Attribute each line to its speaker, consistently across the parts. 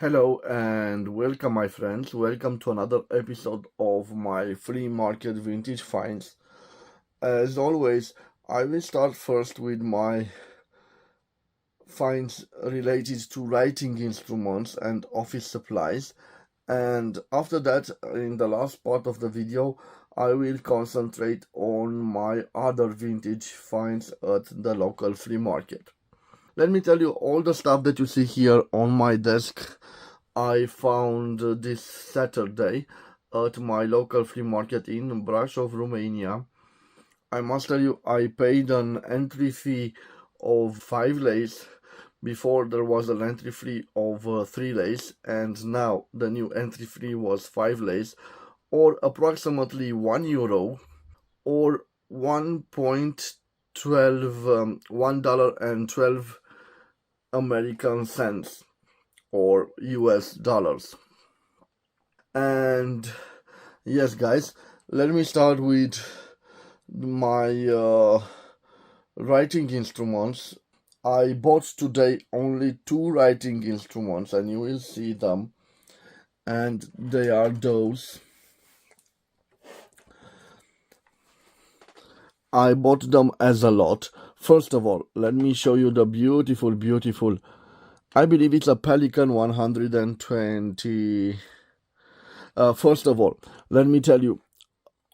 Speaker 1: Hello and welcome, my friends. Welcome to another episode of my flea market vintage finds. As always, I will start first with my finds related to writing instruments and office supplies, and after that, in the last part of the video, I will concentrate on my other vintage finds at the local flea market. Let me tell you, all the stuff that you see here on my desk I found this Saturday at my local flea market in Brașov, Romania. I must tell you, I paid an entry fee of 5 leis. Before there was an entry fee of 3 leis, and now the new entry fee was 5 leis, or approximately €1, or 1.12 $1.12 American cents, or US dollars. And yes, guys, let me start with my writing instruments. I bought today only 2 writing instruments, and you will see them, and they are those. I bought them as a lot. First of all, let me show you the beautiful, I believe it's a Pelican 120. First of all, let me tell you,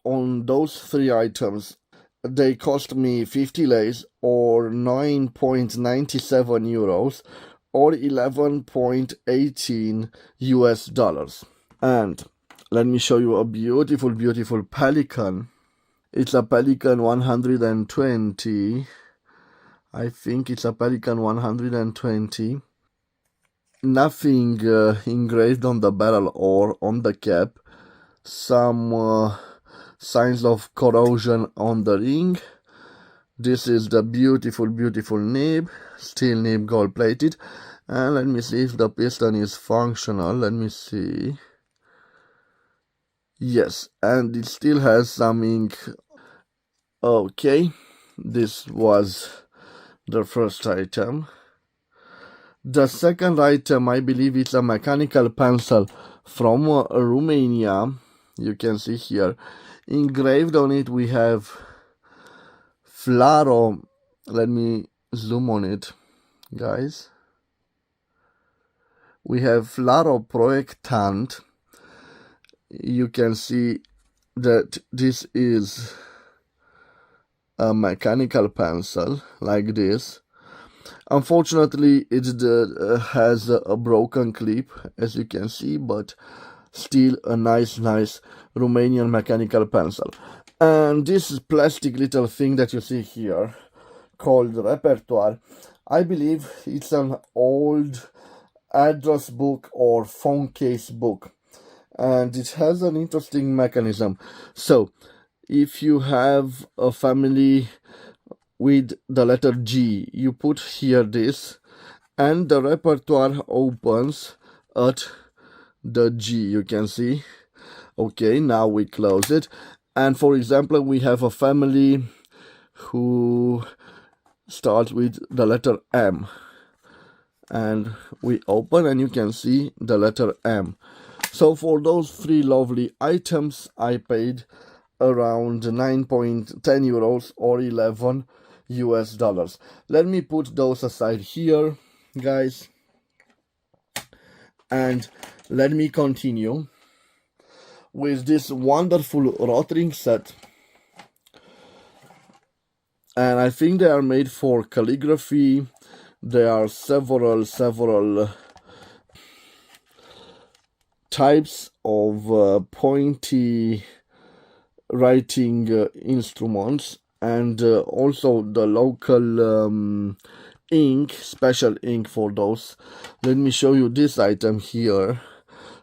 Speaker 1: on those 3 items, they cost me 50 leis, or 9.97 euros, or 11.18 US dollars. And let me show you a beautiful Pelican. It's a Pelican 120. I think it's a Pelican 120. Nothing engraved on the barrel or on the cap. Some signs of corrosion on the ring. This is the beautiful nib, steel nib, gold plated. And let me see if the piston is functional. Let me see. Yes, and it still has some ink. Okay, this was the first item. The second item, I believe it's a mechanical pencil from Romania. You can see here, engraved on it we have Flaro. Let me zoom on it, guys. We have Flaro Projektant. You can see that this is a mechanical pencil like this. Unfortunately, it has a broken clip, as you can see, but still a nice Romanian mechanical pencil. And this plastic little thing that you see here, called repertoire, I believe it's an old address book or phone case book, and it has an interesting mechanism. So if you have a family with the letter G, you put here this, and the repertoire opens at the G, you can see. Okay, now we close it, and for example, we have a family who starts with the letter M, and we open and you can see the letter M. So for those 3 lovely items, I paid around 9.10 euros, or 11 US dollars. Let me put those aside here, guys, and let me continue with this wonderful rotring set. And I think they are made for calligraphy. There are several types of pointy writing instruments, and also the local ink, special ink for those. Let me show you this item here.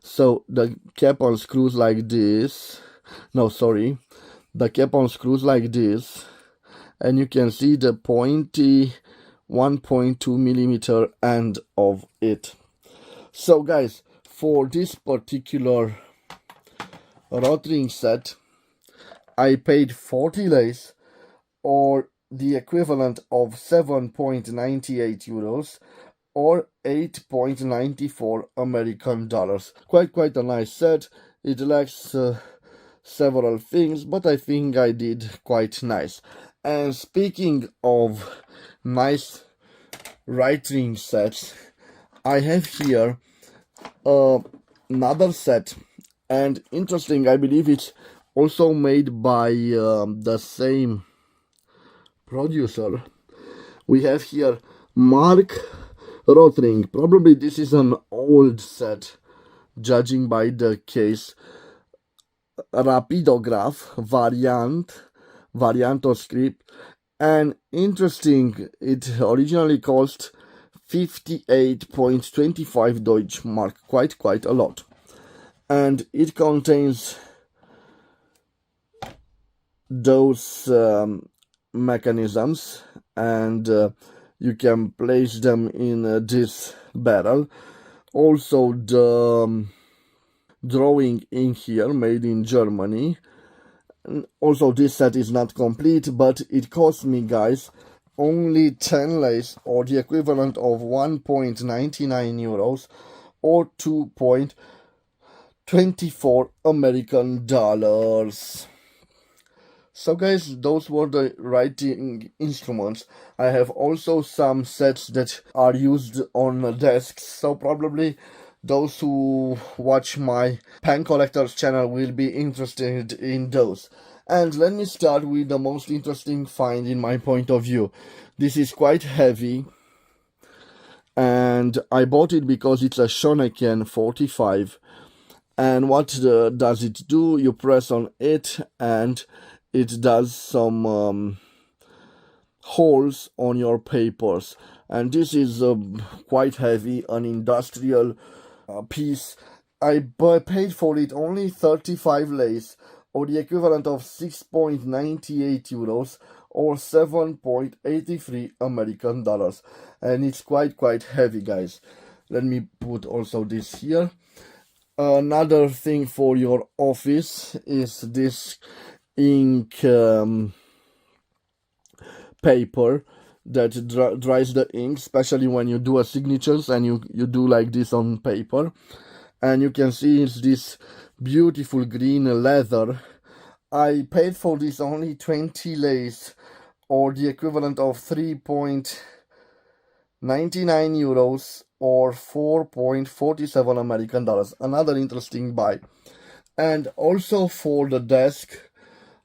Speaker 1: So the cap unscrews like this. No, sorry. The cap unscrews like this, and you can see the pointy 1.2 millimeter end of it. So guys, for this particular rotring set, I paid 40 leis, or the equivalent of 7.98 euros, or 8.94 American dollars. Quite a nice set. It lacks several things, but I think I did quite nice. And speaking of nice writing sets, I have here another set, and interesting, I believe it's also made by the same producer. We have here Mark Rothring. Probably this is an old set, judging by the case. Rapidograph variant of script, and interesting, it originally cost 58.25 Deutschmark, quite a lot, and it contains those mechanisms, and you can place them in this barrel. Also the drawing in here, made in Germany. Also, this set is not complete, but it cost me, guys, only 10 lays, or the equivalent of 1.99 euros, or 2.24 American dollars. So guys, those were the writing instruments. I have also some sets that are used on desks, so probably those who watch my pen collectors channel will be interested in those. And let me start with the most interesting find in my point of view. This is quite heavy, and I bought it because it's a Shoneken 45. And what does it do? You press on it and it does some holes on your papers. And this is quite heavy, an industrial piece. I paid for it only 35 lays, or the equivalent of 6.98 euros, or 7.83 American dollars. And it's quite heavy, guys. Let me put also this here. Another thing for your office is this ink paper that dries the ink, especially when you do a signatures and you do like this on paper. And you can see it's this beautiful green leather. I paid for this only 20 lays, or the equivalent of 3.99 euros, or 4.47 American dollars. Another interesting buy. And also for the desk,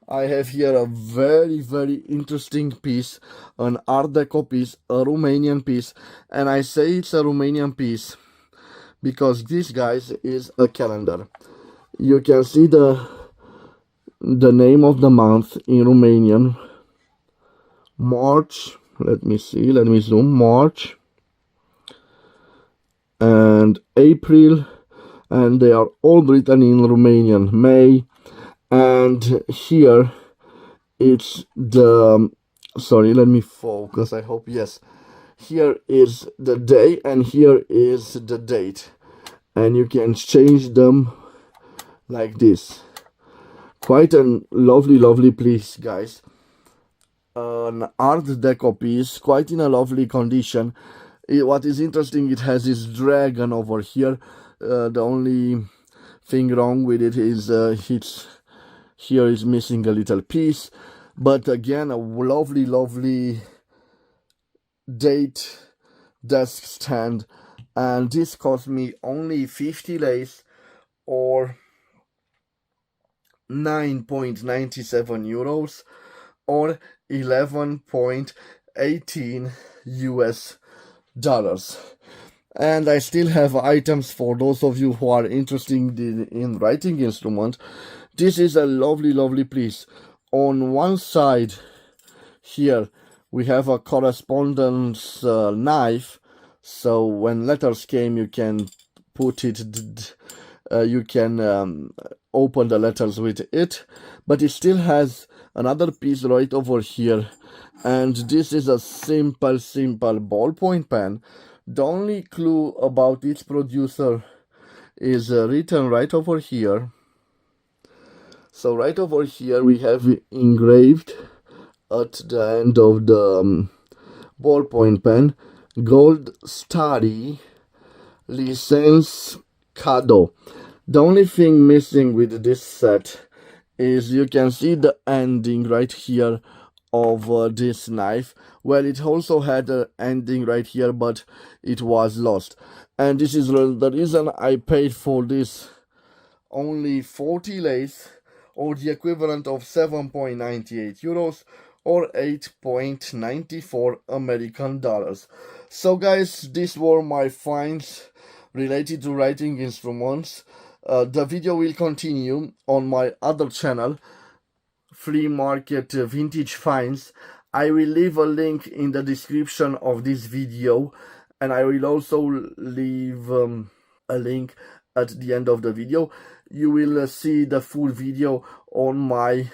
Speaker 1: I have here a very interesting piece, an Art Deco piece, a Romanian piece. And I say it's a Romanian piece because this, guys, is a calendar. You can see the name of the month in Romanian. March, let me zoom, March and April, and they are all written in Romanian. May, and here it's the, sorry, let me focus, I hope, yes. Here is the day and here is the date, and you can change them like this. Quite a lovely piece, guys. An Art Deco piece, quite in a lovely condition. What is interesting, it has this dragon over here. The only thing wrong with it is here is missing a little piece, but again, a lovely date desk stand, and this cost me only 50 lays, or 9.97 euros, or 11.18 US dollars. And I still have items for those of you who are interested in writing instrument. This is a lovely piece. On one side here we have a correspondence knife, so when letters came you can put it, you can open the letters with it, but it still has another piece right over here, and this is a simple ballpoint pen. The only clue about its producer is written right over here. So right over here we have engraved at the end of the ballpoint pen, Gold Study License Cado. The only thing missing with this set is you can see the ending right here of this knife. Well, it also had an ending right here, but it was lost. And this is the reason I paid for this only 40 lays, or the equivalent of 7.98 euros or 8.94 American dollars. So guys, these were my finds related to writing instruments. The video will continue on my other channel, Flea Market Vintage Finds. I will leave a link in the description of this video, and I will also leave a link at the end of the video. You will see the full video on my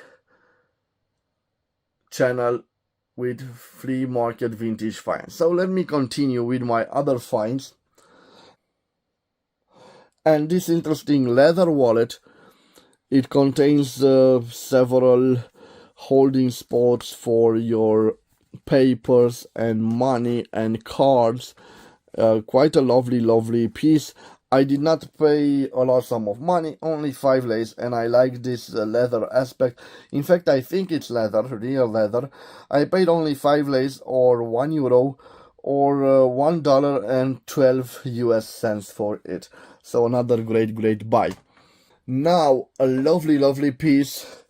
Speaker 1: channel with Flea Market Vintage Finds. So let me continue with my other finds. And this interesting leather wallet, it contains several holding spots for your papers and money and cards. Quite a lovely piece. I did not pay a large sum of money, only 5 lays, and I like this leather aspect. In fact, I think it's leather, real leather. I paid only 5 lays, or €1, or $1.12 US for it. So another great buy. Now a lovely piece,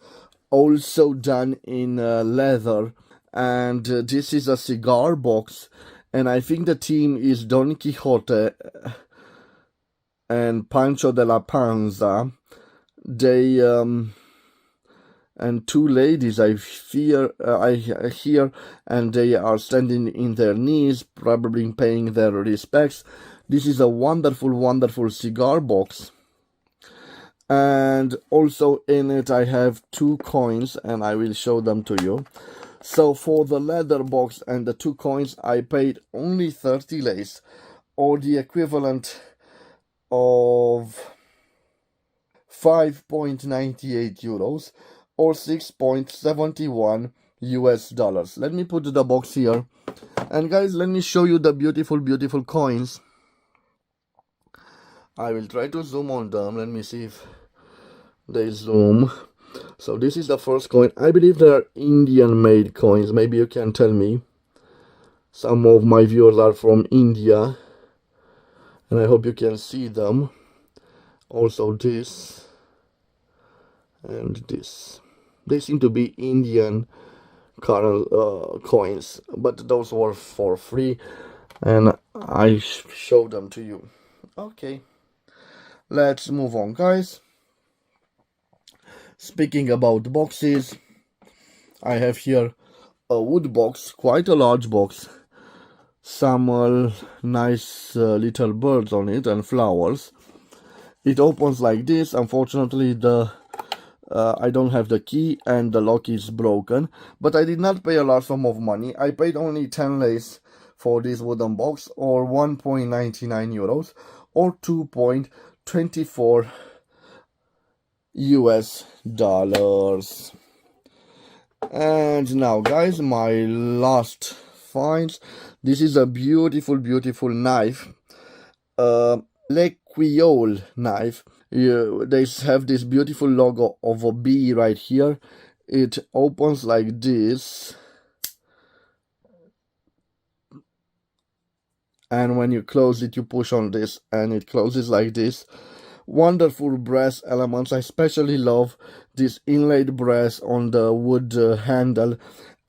Speaker 1: also done in leather, and this is a cigar box, and I think the team is Don Quixote and Pancho de la Panza. They and two ladies I hear, and they are standing in their knees, probably paying their respects. This is a wonderful cigar box, and also in it I have 2 coins, and I will show them to you. So for the leather box and the 2 coins, I paid only 30 lays, or the equivalent of 5.98 euros or 6.71 US dollars. Let me put the box here, and guys, let me show you the beautiful coins. I will try to zoom on them. Let me see if they zoom. So this is the first coin. I believe they are Indian made coins. Maybe you can tell me. Some of my viewers are from India, and I hope you can see them. Also this and this. They seem to be Indian coins, but those were for free, and I showed them to you. Okay, let's move on, guys. Speaking about boxes, I have here a wood box, quite a large box. Some nice little birds on it and flowers. It opens like this. Unfortunately, I don't have the key and the lock is broken, but I did not pay a large sum of money. I paid only 10 lays for this wooden box, or 1.99 euros or 2.24 US dollars. And now, guys, my last finds. This is a beautiful knife, Lequiole knife. They have this beautiful logo of a bee right here. It opens like this, and when you close it, you push on this and it closes like this. Wonderful brass elements. I especially love this inlaid brass on the wood handle,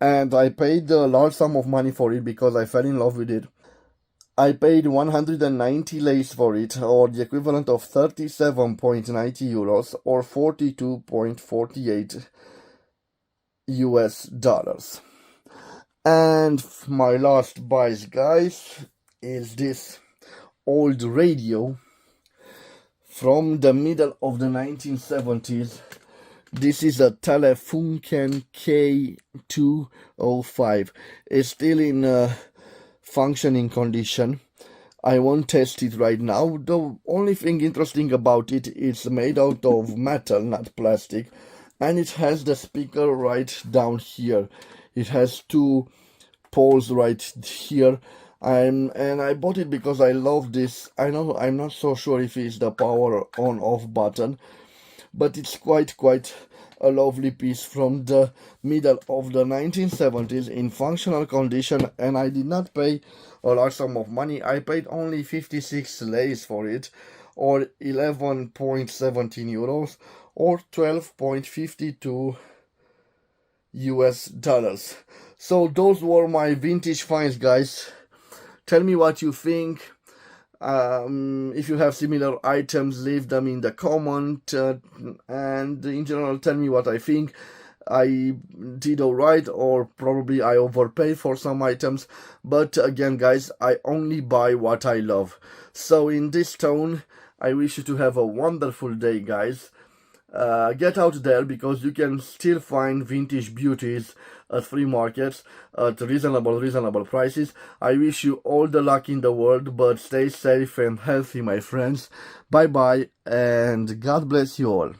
Speaker 1: and I paid a large sum of money for it because I fell in love with it. I paid 190 lays for it, or the equivalent of 37.90 euros or 42.48 US dollars. And my last buys, guys, is this old radio from the middle of the 1970s. This is a Telefunken K205. It's still in functioning condition. I won't test it right now. The only thing interesting about it, it's made out of metal, not plastic, and it has the speaker right down here. It has 2 poles right here. And I bought it because I love this. I know I'm not so sure if it's the power on off button, but it's quite a lovely piece from the middle of the 1970s in functional condition, and I did not pay a large sum of money. I paid only 56 lays for it, or 11.17 euros, or 12.52 US dollars. So those were my vintage finds, guys. Tell me what you think. If you have similar items, leave them in the comment, and in general tell me what I think. I did alright, or probably I overpaid for some items, but again guys, I only buy what I love. So in this tone, I wish you to have a wonderful day, guys. Get out there, because you can still find vintage beauties at flea markets at reasonable prices. I wish you all the luck in the world, but stay safe and healthy, my friends. Bye bye, and God bless you all.